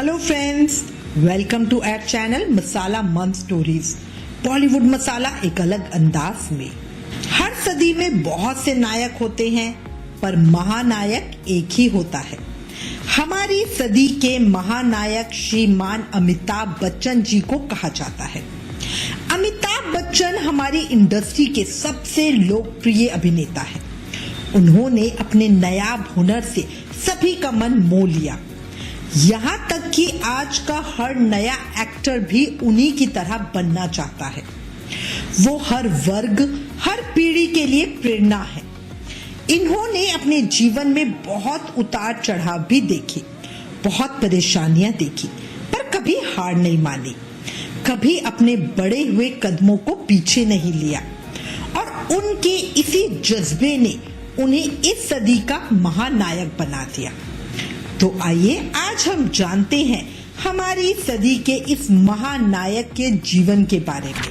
Hello friends, welcome to our channel masala month stories. Bollywood masala एक अलग अंदाज में। हर सदी में बहुत से नायक होते हैं, पर महानायक एक ही होता है। हमारी सदी के महानायक श्रीमान अमिताभ बच्चन जी को कहा जाता है। अमिताभ बच्चन हमारी इंडस्ट्री के सबसे लोकप्रिय अभिनेता हैं। उन्होंने अपने नायाब हुनर से सभी का मन मोह लिया। यहाँ तक कि आज का हर नया एक्टर भी उन्हीं की तरह बनना चाहता है। वो हर वर्ग, हर पीढ़ी के लिए प्रेरणा है। इन्होंने अपने जीवन में बहुत उतार चढ़ाव भी देखे, बहुत परेशानियां देखी, पर कभी हार नहीं मानी, कभी अपने बढ़े हुए कदमों को पीछे नहीं लिया। और उनके इसी जज्बे ने उन्हें इस सदी का महानायक बना दिया। तो आइए आज हम जानते हैं हमारी सदी के इस महानायक के जीवन के बारे में।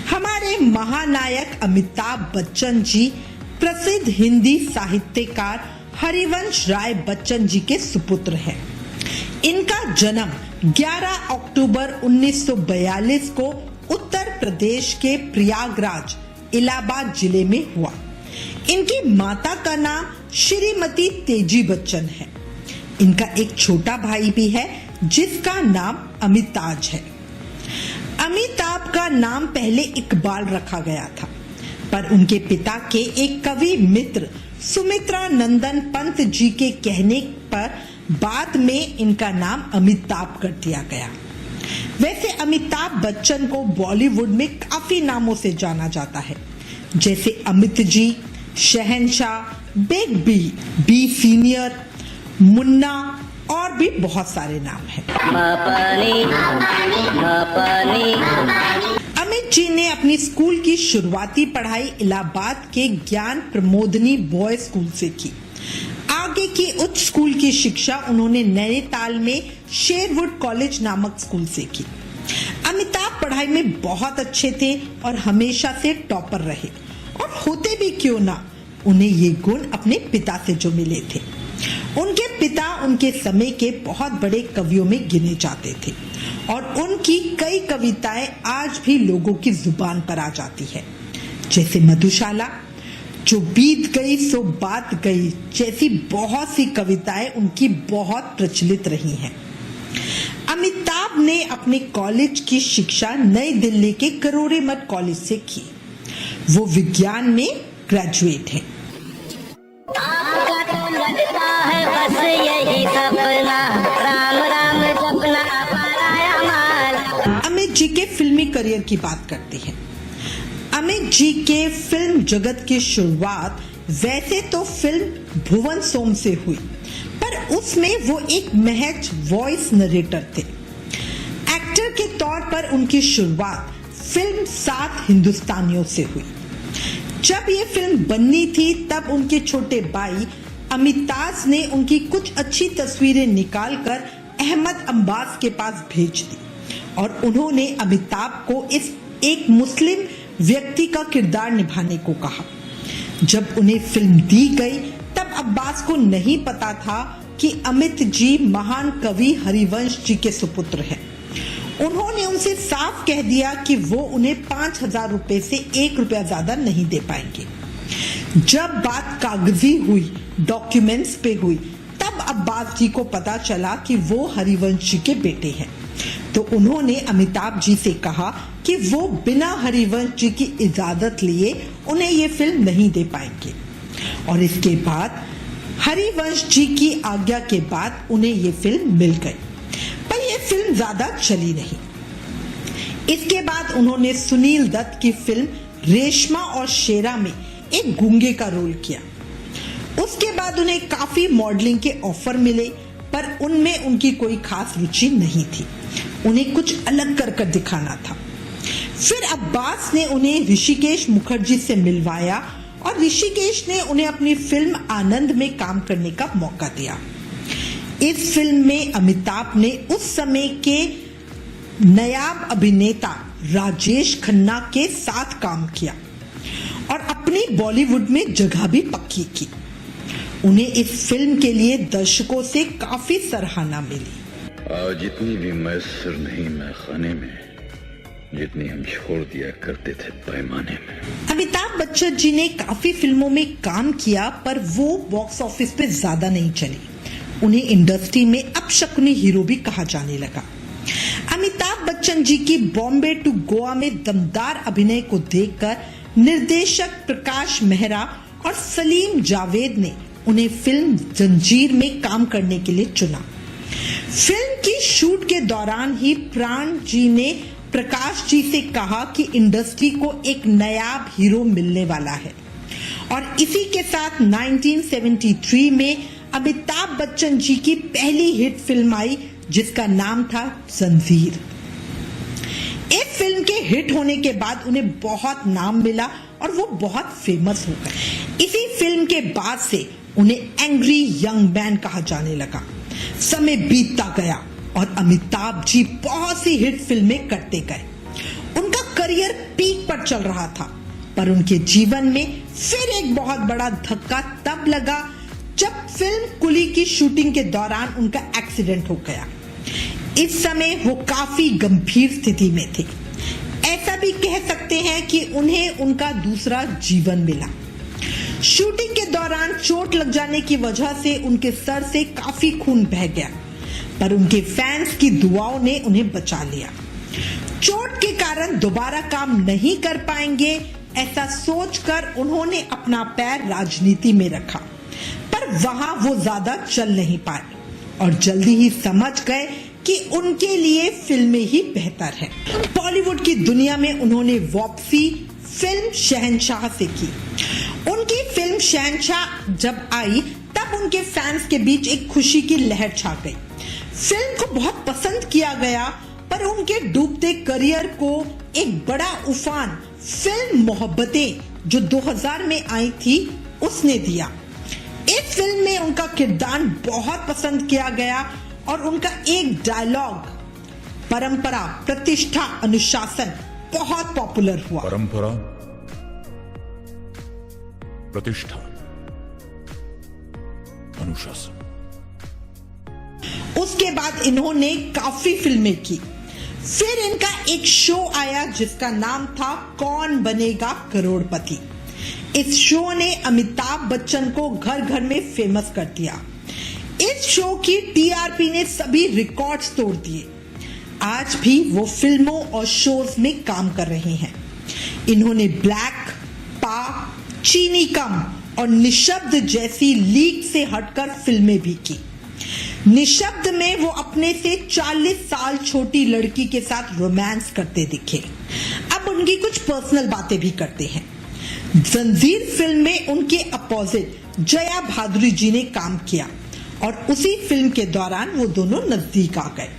हमारे महानायक अमिताभ बच्चन जी प्रसिद्ध हिंदी साहित्यकार हरिवंश राय बच्चन जी के सुपुत्र हैं। इनका जन्म 11 अक्टूबर 1942 को उत्तर प्रदेश के प्रयागराज इलाहाबाद जिले में हुआ। इनकी माता का नाम श्रीमती तेजी बच्चन है। इनका एक छोटा भाई भी है जिसका नाम अमिताज है। अमिताभ का नाम पहले इकबाल रखा गया था, पर उनके पिता के एक कवि मित्र सुमित्रा नंदन पंत जी के कहने पर बाद में इनका नाम अमिताभ कर दिया गया। वैसे अमिताभ बच्चन को बॉलीवुड में काफी नामों से जाना जाता है, जैसे Amit ji, Shahenshah, big B, B senior, Munna और भी बहुत सारे नाम हैं। अमित जी ने अपनी स्कूल की शुरुआती पढ़ाई इलाहाबाद के ज्ञान प्रमोदनी बॉय स्कूल से की। आगे की उच्च स्कूल की शिक्षा उन्होंने नैनीताल में शेरवुड कॉलेज नामक स्कूल से की। अमिताभ पढ़ाई में बहुत अच्छे थे और हमेशा से टॉपर रहे, और होते भी क्यों ना, उन्हें ये गुण अपने पिता से जो मिले थे। उनके पिता उनके समय के बहुत बड़े कवियों में गिने जाते थे, और उनकी कई कविताएं आज भी लोगों की जुबान पर आ जाती है, जैसे मधुशाला, जो बीत गई सो बात गई जैसी बहुत सी कविताएं उनकी बहुत प्रचलित रही हैं। अमिताभ ने अपने कॉलेज की शिक्षा नई दिल्ली के करोड़े मठ कॉलेज से की। वो विज्ञान में ग्रेजुएट हैं। अमित जी के फिल्मी करियर की बात करते हैं। अमित जी के फिल्म जगत की शुरुआत वैसे तो फिल्म भुवन सोम से हुई, पर उसमें वो एक महज वॉइस नरेटर थे। एक्टर के तौर पर उनकी शुरुआत फिल्म 7 हिंदुस्तानियों से हुई। जब ये फिल्म बननी थी तब उनके छोटे भाई अमिताज ने उनकी कुछ अच्छी तस्वीरें निकालकर अहमद अब्बास के पास भेज दी, और उन्होंने अमिताभ को इस एक मुस्लिम व्यक्ति का किरदार निभाने को कहा। जब उन्हें फिल्म दी गई तब अब्बास को नहीं पता था कि अमित जी महान कवि हरिवंश जी के सुपुत्र हैं। उन्होंने उनसे साफ कह दिया कि वो उन्हें 5,000 रुपए से 1 रुपया ज्यादा नहीं दे पाएंगे। जब बात कागजी हुई, डॉक्यूमेंट्स पे हुई, तब अब्बास जी को पता चला कि वो हरिवंश जी के बेटे हैं। तो उन्होंने अमिताभ जी से कहा कि वो बिना हरिवंश जी की इजाजत लिए उन्हें ये फिल्म नहीं दे पाएंगे, और इसके बाद हरिवंश जी की आज्ञा के बाद उन्हें ये फिल्म मिल गई। पर ये फिल्म ज्यादा चली नहीं। इसके बाद उन्होंने सुनील दत्त की फिल्म रेशमा और शेरा में एक गूंगे का रोल किया। उसके बाद उन्हें काफी मॉडलिंग के ऑफर मिले, पर उनमें उनकी कोई खास रुचि नहीं थी। उन्हें कुछ अलग कर दिखाना था। फिर अब्बास ने उन्हें ऋषिकेश मुखर्जी से मिलवाया, और ऋषिकेश ने उन्हें अपनी फिल्म आनंद में काम करने का मौका दिया। इस फिल्म में अमिताभ ने उस समय के नायाब अभिनेता राजेश खन्ना के साथ काम किया और अपनी बॉलीवुड में जगह भी पक्की की। उन्हें इस फिल्म के लिए दर्शकों से काफी सराहना मिली। आज इतनी भी मैसर नहीं मैं खाने में जितनी हम छोड़ दिया करते थे पैमाने में। अमिताभ बच्चन जी ने काफी फिल्मों में काम किया पर वो बॉक्स ऑफिस पे ज्यादा नहीं चली। उन्हें इंडस्ट्री में अपशकुनी हीरो भी कहा जाने लगा। अमिताभ बच्चन जी की बॉम्बे टू गोवा में दमदार अभिनय को देखकर निर्देशक प्रकाश मेहरा और सलीम जावेद ने उन्हें फिल्म जंजीर में काम करने के लिए चुना। फिल्म की शूट के दौरान ही प्राण जी ने प्रकाश जी से कहा कि इंडस्ट्री को एक नायाब हीरो मिलने वाला है और इसी के साथ 1973 में अमिताभ बच्चन जी की पहली हिट फिल्म आई जिसका नाम था जंजीर। इस फिल्म के हिट होने के बाद उन्हें बहुत नाम मिला और वो बहुत फेमस हो गए। इसी फिल्म के बाद से उन्हें एंग्री यंग मैन कहा जाने लगा। समय बीतता गया और अमिताभ जी बहुत सी हिट फिल्में करते गए। उनका करियर पीक पर चल रहा था पर उनके जीवन में फिर एक बहुत बड़ा धक्का तब लगा जब फिल्म कुली की शूटिंग के दौरान उनका एक्सीडेंट हो गया। इस समय वो काफी गंभीर स्थिति में थे। ऐसा भी कह सकते हैं कि उन्हें उनका दूसरा जीवन मिला। शूटिंग के दौरान चोट लग जाने की वजह से उनके सर से काफी खून बह गया पर उनके फैंस की दुआओं ने उन्हें बचा लिया। चोट के कारण दोबारा काम नहीं कर पाएंगे ऐसा सोचकर उन्होंने अपना पैर राजनीति में रखा पर वहां वो ज्यादा चल नहीं पाए और जल्दी ही समझ गए कि उनके लिए फिल्में ही बेहतर है। बॉलीवुड की दुनिया में उन्होंने वापसी फिल्म शहंशाह से की। उनकी फिल्म शहंशाह जब आई तब उनके फैंस के बीच एक खुशी की लहर छा गई। फिल्म को बहुत पसंद किया गया पर उनके डूबते करियर को एक बड़ा उफान फिल्म मोहब्बतें जो 2000 में आई थी उसने दिया। इस फिल्म में उनका किरदार बहुत पसंद किया गया और उनका एक डायलॉग परंपरा प्रतिष्ठा अनुशासन बहुत पॉपुलर हुआ। परंपरा प्रतिष्ठा अनुशासन। उसके बाद इन्होंने काफी फिल्में की। फिर इनका एक शो आया जिसका नाम था कौन बनेगा करोड़पति। इस शो ने अमिताभ बच्चन को घर घर में फेमस कर दिया। इस शो की टीआरपी ने सभी रिकॉर्ड्स तोड़ दिए। आज भी वो फिल्मों और शोज में काम कर रहे हैं। इन्होंने ब्लैक, पा, चीनी कम और निशब्द जैसी लीग से हटकर फिल्में भी की। निशब्द में वो अपने से 40 साल छोटी लड़की के साथ रोमांस करते दिखे। अब उनकी कुछ पर्सनल बातें भी करते हैं। जंजीर फिल्म में उनके अपोजिट जया भादुरी जी ने काम किया और उसी फिल्म के दौरान वो दोनों नजदीक आ गए।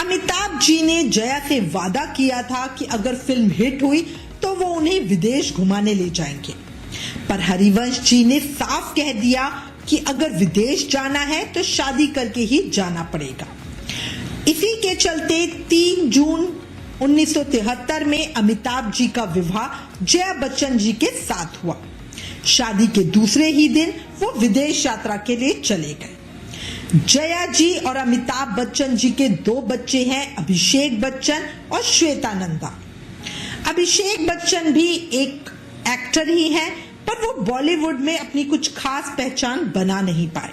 अमिताभ जी ने जया से वादा किया था कि अगर फिल्म हिट हुई तो वो उन्हें विदेश घुमाने ले जाएंगे पर हरिवंश जी ने साफ कह दिया कि अगर विदेश जाना है तो शादी करके ही जाना पड़ेगा। इसी के चलते 3 जून 1973 में अमिताभ जी का विवाह जया बच्चन जी के साथ हुआ। शादी के दूसरे ही दिन वो विदेश यात्रा के लिए चले गए। जया जी और अमिताभ बच्चन जी के 2 बच्चे हैं, अभिषेक बच्चन और श्वेता नंदा। अभिषेक बच्चन भी एक एक्टर ही हैं पर वो बॉलीवुड में अपनी कुछ खास पहचान बना नहीं पाए।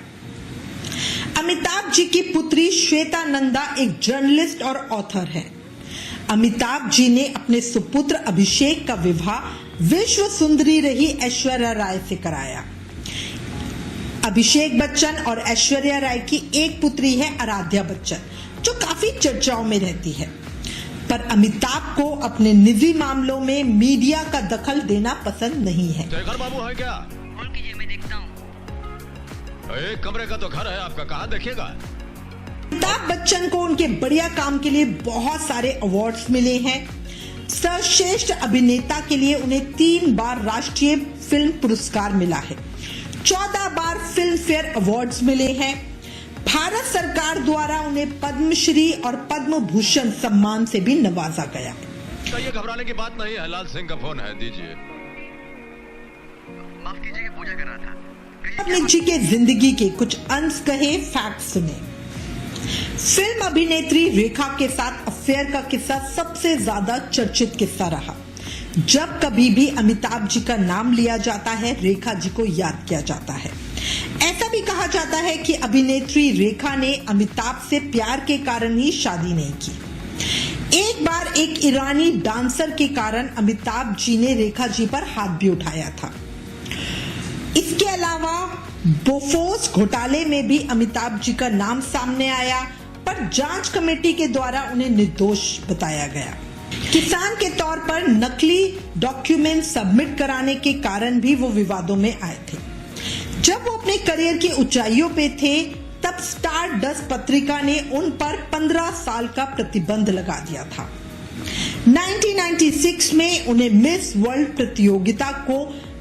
अमिताभ जी की पुत्री श्वेता नंदा एक जर्नलिस्ट और ऑथर है। अमिताभ जी ने अपने सुपुत्र अभिषेक का विवाह विश्व सुंदरी रही ऐश्वर्या राय से कराया। अभिषेक बच्चन और ऐश्वर्या राय की एक पुत्री है आराध्या बच्चन जो काफी चर्चाओं में रहती है पर अमिताभ को अपने निजी मामलों में मीडिया का दखल देना पसंद नहीं है। घर बाबू है क्या? कॉल कीजिए, मैं देखता हूँ। एक कमरे का तो घर है आपका, कहाँ देखिएगा? अमिताभ बच्चन को उनके बढ़िया काम के लिए बहुत सारे अवार्ड्स मिले हैं। सर्वश्रेष्ठ अभिनेता के लिए उन्हें 3 बार राष्ट्रीय फिल्म पुरस्कार मिला है। 14 बार फिल्म फेयर अवार्ड्स मिले हैं। भारत सरकार द्वारा उन्हें पद्मश्री और पद्म भूषण सम्मान से भी नवाजा गया। अच्छा ये घबराने की बात नहीं है, लाल सिंह का फोन है, दीजिए। माफ कीजिएगा, पूजा कर रहा था। अमित जी के जिंदगी के कुछ अनकहे फैक्ट सुने। फिल्म अभिनेत्री रेखा के साथ अफेयर का किस्सा सबसे ज्यादा चर्चित किस्सा रहा। जब कभी भी अमिताभ जी का नाम लिया जाता है, रेखा जी को याद किया जाता है। ऐसा भी कहा जाता है कि अभिनेत्री रेखा ने अमिताभ से प्यार के कारण ही शादी नहीं की। एक बार एक ईरानी डांसर के कारण अमिताभ जी ने रेखा जी पर हाथ भी उठाया था। इसके अलावा बोफोर्स घोटाले में भी अमिताभ जी का नाम सामने आया, पर जांच कमेटी के द्वारा उन्हें निर्दोष बताया गया। किसान के तौर पर नकली डॉक्यूमेंट सबमिट कराने के कारण भी वो विवादों में आए थे। जब वो अपने करियर की ऊंचाइयों पे थे, तब स्टार डस्ट पत्रिका ने उन पर 15 साल का प्रतिबंध लगा दिया था। 1996 में उन्हें मिस वर्ल्ड प्रतियोगिता को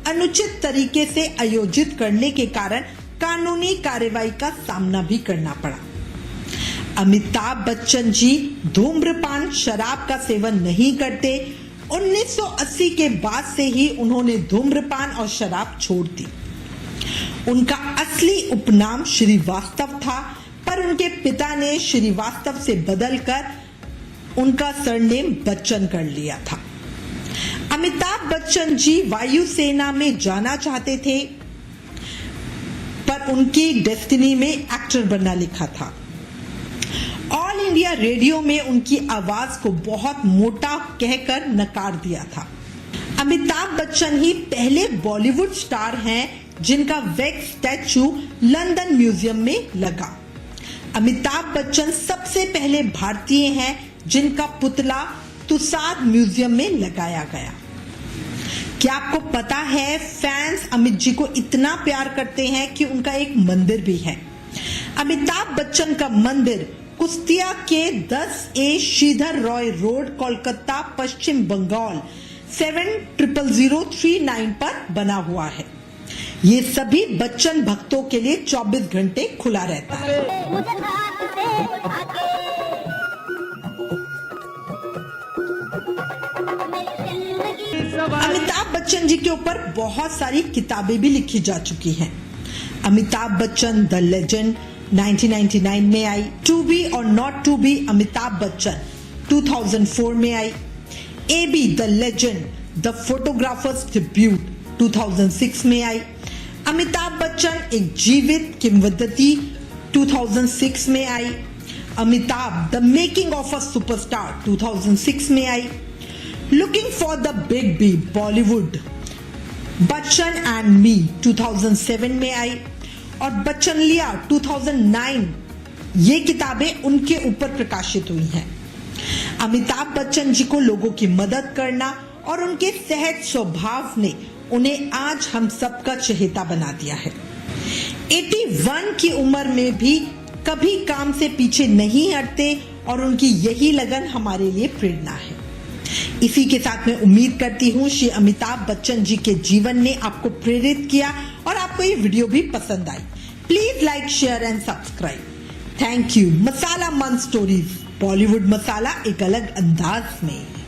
अनुचित तरीके से आयोजित करने के कारण कानूनी कार्रवाई का सामना भी करना पड़ा। अमिताभ बच्चन जी धूम्रपान, शराब का सेवन नहीं करते। 1980 के बाद से ही उन्होंने धूम्रपान और शराब छोड़ दी। उनका असली उपनाम श्रीवास्तव था, पर उनके पिता ने श्रीवास्तव से बदलकर उनका सरनेम बच्चन कर लिया था। अमिताभ बच्चन जी वायुसेना में जाना चाहते थे, पर उनकी डेस्टिनी में एक्टर बनना लिखा था। ऑल इंडिया रेडियो में उनकी आवाज को बहुत मोटा कहकर नकार दिया था। अमिताभ बच्चन ही पहले बॉलीवुड स्टार हैं जिनका वैक्स स्टैचू लंदन म्यूजियम में लगा। अमिताभ बच्चन सबसे पहले भारतीय हैं जिनका पुतला तुसाद म्यूजियम में लगाया गया। क्या आपको पता है, फैंस अमित जी को इतना प्यार करते हैं कि उनका एक मंदिर भी है। अमिताभ बच्चन का मंदिर कुश्तिया के 10A श्रीधर रॉय रोड, कोलकाता, पश्चिम बंगाल 700039 पर बना हुआ है। ये सभी बच्चन भक्तों के लिए 24 घंटे खुला रहता है। अमिताभ बच्चन जी के ऊपर बहुत सारी किताबें भी लिखी जा चुकी हैं। अमिताभ बच्चन द लेजेंड 1999 में आई। टू बी और not to be Amitabh Bachchan 2004 में आई। AB the legend the photographer's tribute 2006 में आई। अमिताभ बच्चन एक जीवित किंवदंती 2006 में आई। Amitabh the making of a superstar 2006 में आई। Looking for the big B Bollywood Bachchan and me 2007 में आई। और बच्चनलिया 2009, ये किताबें उनके ऊपर प्रकाशित हुई हैं। अमिताभ बच्चन जी को लोगों की मदद करना और उनके सहज स्वभाव ने उन्हें आज हम सबका चहेता बना दिया है। 81 की उम्र में भी कभी काम से पीछे नहीं हटते और उनकी यही लगन हमारे लिए प्रेरणा है। इसी के साथ मैं उम्मीद करती हूँ श्री अमिताभ बच्चन जी के जीवन ने आपको प्रेरित किया और आपको ये वीडियो भी पसंद आई। Please like, share and subscribe. Thank you. Masala मन स्टोरीज, बॉलीवुड मसाला एक अलग अंदाज में।